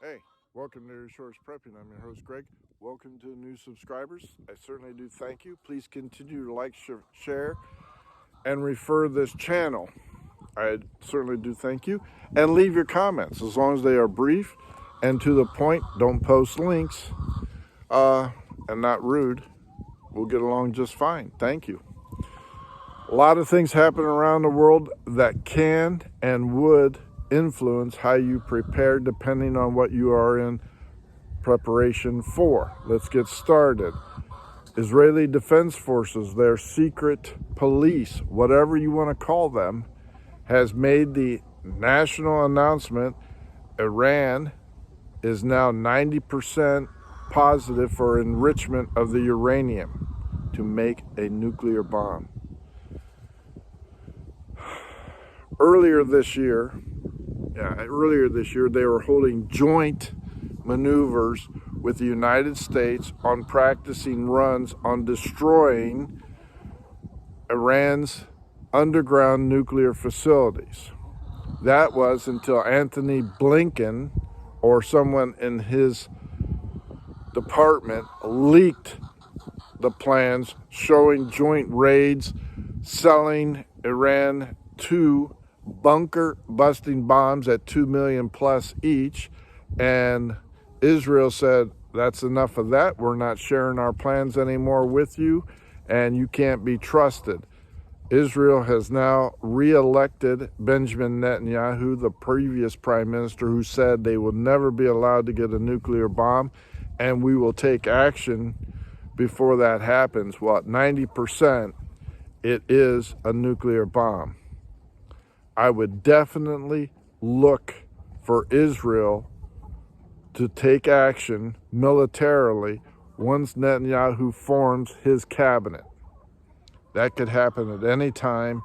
Hey, welcome to Resource Prepping. I'm your host, Greg. Welcome to new subscribers. I certainly do thank you. Please continue to like, share, and refer this channel. I certainly do thank you. And leave your comments as long as they are brief and to the point. Don't post links and not rude. We'll get along just fine. Thank you. A lot of things happen around the world that can and would influence how you prepare depending on what you are in preparation for. Let's get started. Israeli Defense Forces, their secret police, whatever you want to call them, has made the national announcement Iran is now 90% positive for enrichment of the uranium to make a nuclear bomb. Earlier this year, they were holding joint maneuvers with the United States on practicing runs on destroying Iran's underground nuclear facilities. That was until Anthony Blinken or someone in his department leaked the plans showing joint raids selling Iran two bunker busting bombs at 2 million plus each, and Israel said that's enough of that. We're not sharing our plans anymore with you, and you can't be trusted. Israel has now re-elected Benjamin Netanyahu, the previous prime minister, who said they will never be allowed to get a nuclear bomb, and we will take action before that happens. Well, at 90%, it is a nuclear bomb. I would definitely look for Israel to take action militarily once Netanyahu forms his cabinet. That could happen at any time.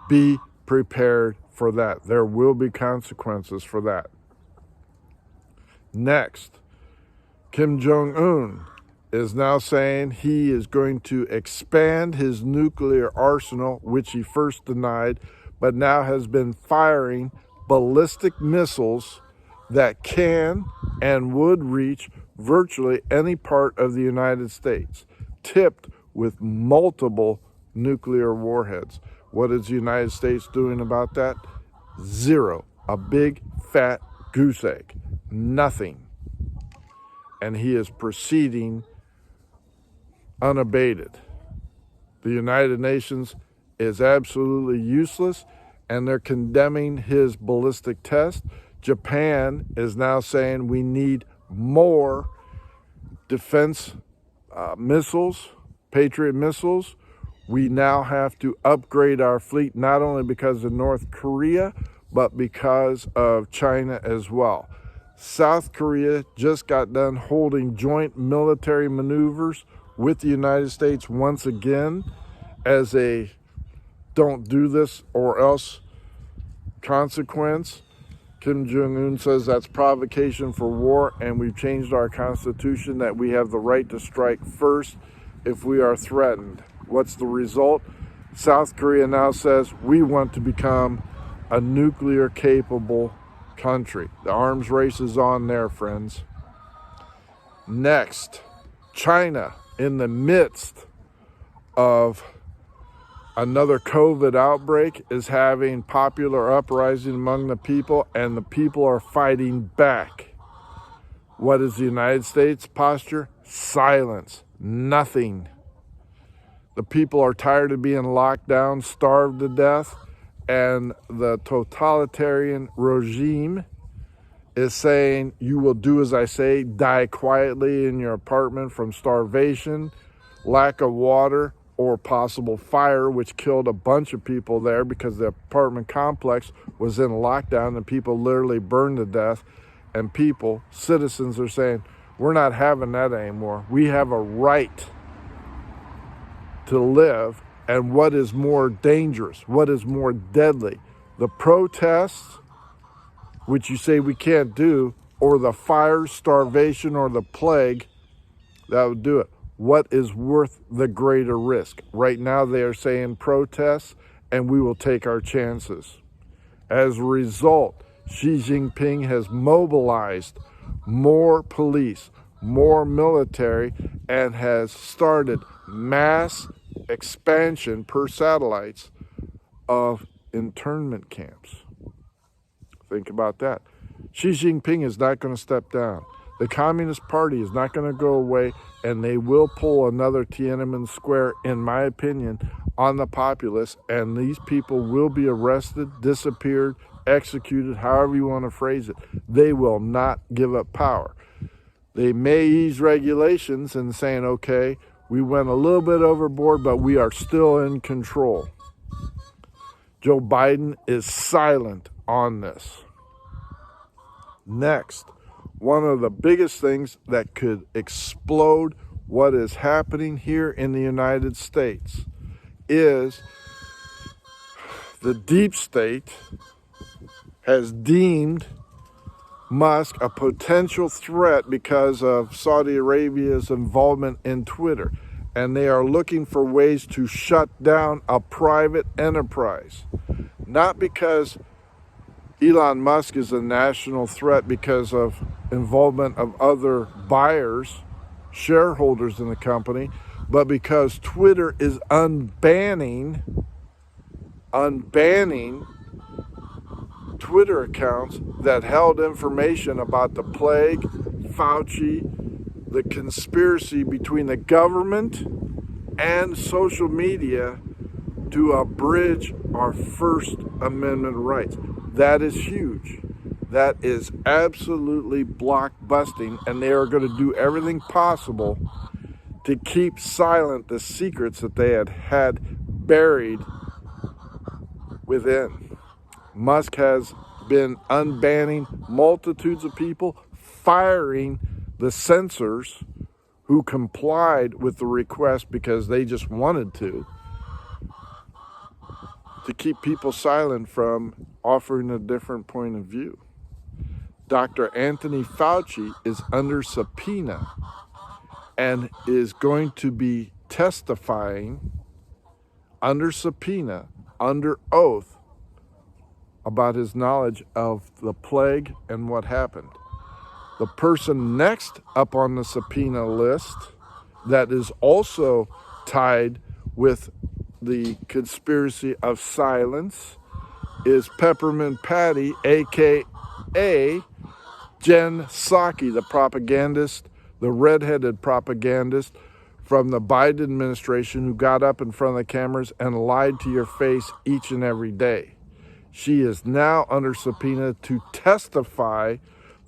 Be prepared for that. There will be consequences for that. Next, Kim Jong-un is now saying he is going to expand his nuclear arsenal, which he first denied, but now has been firing ballistic missiles that can and would reach virtually any part of the United States, tipped with multiple nuclear warheads. What is the United States doing about that? Zero. A big, fat goose egg. Nothing. And he is proceeding unabated. The United Nations is absolutely useless, and they're condemning his ballistic test. Japan is now saying we need more defense missiles, Patriot missiles. We now have to upgrade our fleet, not only because of North Korea, but because of China as well. South Korea just got done holding joint military maneuvers with the United States once again as a don't do this or else consequence. Kim Jong-un says that's provocation for war, and we've changed our constitution that we have the right to strike first if we are threatened. What's the result? South Korea now says we want to become a nuclear capable country. The arms race is on there, friends. Next, China, in the midst of another COVID outbreak, is having popular uprising among the people, and the people are fighting back. What is the United States posture? Silence. Nothing. The people are tired of being locked down, starved to death, and the totalitarian regime is saying, you will do as I say, die quietly in your apartment from starvation, lack of water, or possible fire, which killed a bunch of people there because the apartment complex was in lockdown and people literally burned to death. And people, citizens, are saying, we're not having that anymore. We have a right to live. And what is more dangerous? What is more deadly? The protests, which you say we can't do, or the fire, starvation, or the plague that would do it? What is worth the greater risk? Right now they are saying protests, and we will take our chances. As a result, Xi Jinping has mobilized more police, more military, and has started mass expansion per satellites of internment camps. Think about that. Xi Jinping is not going to step down. The Communist Party is not going to go away, and they will pull another Tiananmen Square, in my opinion, on the populace, and these people will be arrested, disappeared, executed, however you want to phrase it. They will not give up power. They may ease regulations and saying, okay, we went a little bit overboard, but we are still in control. Joe Biden is silent on this. Next, one of the biggest things that could explode what is happening here in the United States is the deep state has deemed Musk a potential threat because of Saudi Arabia's involvement in Twitter. And they are looking for ways to shut down a private enterprise. Not because Elon Musk is a national threat because of involvement of other buyers, shareholders in the company, but because Twitter is unbanning Twitter accounts that held information about the plague, Fauci, the conspiracy between the government and social media to abridge our First Amendment rights. That is huge. That is absolutely blockbusting, and they are going to do everything possible to keep silent the secrets that they had buried within. Musk has been unbanning multitudes of people, firing the censors who complied with the request because they just wanted to keep people silent from offering a different point of view. Dr. Anthony Fauci is under subpoena and is going to be testifying under subpoena, under oath, about his knowledge of the plague and what happened. The person next up on the subpoena list that is also tied with the conspiracy of silence is Peppermint Patty, a.k.a. Jensaki, the propagandist, the redheaded propagandist from the Biden administration who got up in front of the cameras and lied to your face each and every day. She is now under subpoena to testify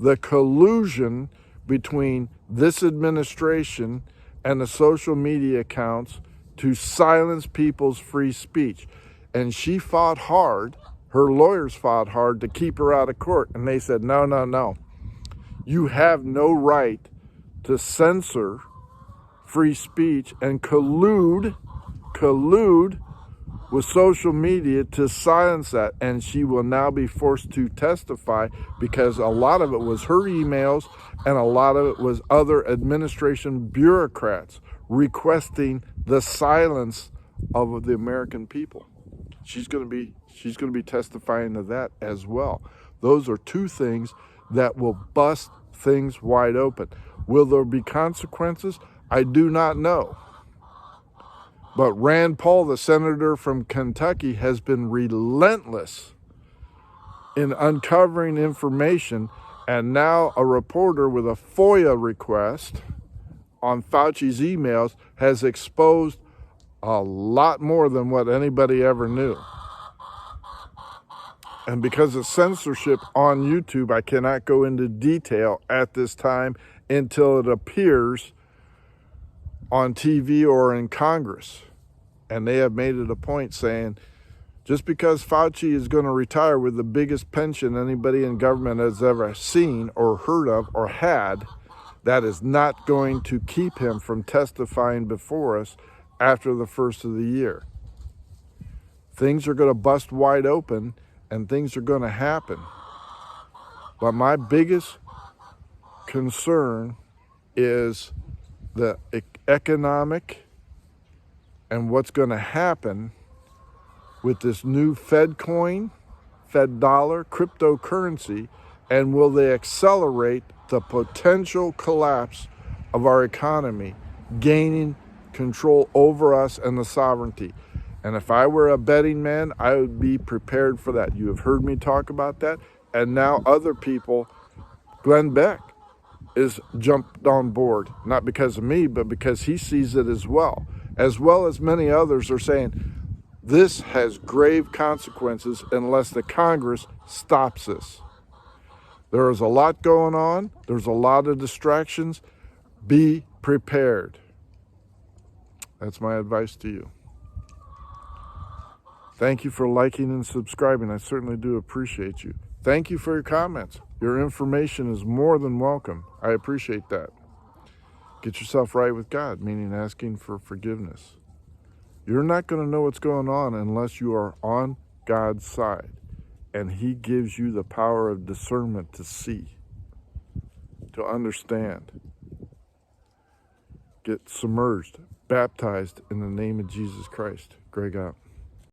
the collusion between this administration and the social media accounts to silence people's free speech. And she fought hard, her lawyers fought hard to keep her out of court. And they said, no. You have no right to censor free speech and collude with social media to silence that. And she will now be forced to testify because a lot of it was her emails and a lot of it was other administration bureaucrats requesting the silence of the American people. She's going to be testifying to that as well. Those are two things that will bust things wide open. Will there be consequences? I do not know. But Rand Paul, the senator from Kentucky, has been relentless in uncovering information, and now a reporter with a FOIA request on Fauci's emails has exposed a lot more than what anybody ever knew. And because of censorship on YouTube, I cannot go into detail at this time until it appears on TV or in Congress. And they have made it a point saying, just because Fauci is going to retire with the biggest pension anybody in government has ever seen or heard of or had, that is not going to keep him from testifying before us after the first of the year. Things are going to bust wide open and things are going to happen. But my biggest concern is the economic and what's going to happen with this new Fed coin, Fed dollar, cryptocurrency And will they accelerate the potential collapse of our economy, gaining control over us and the sovereignty? And if I were a betting man, I would be prepared for that. You have heard me talk about that. And now other people, Glenn Beck, is jumped on board, not because of me, but because he sees it as well as many others are saying, this has grave consequences unless the Congress stops this. There is a lot going on. There's a lot of distractions. Be prepared. That's my advice to you. Thank you for liking and subscribing. I certainly do appreciate you. Thank you for your comments. Your information is more than welcome. I appreciate that. Get yourself right with God, meaning asking for forgiveness. You're not going to know what's going on unless you are on God's side, and He gives you the power of discernment to see, to understand. Get submerged, baptized in the name of Jesus Christ. Greg out.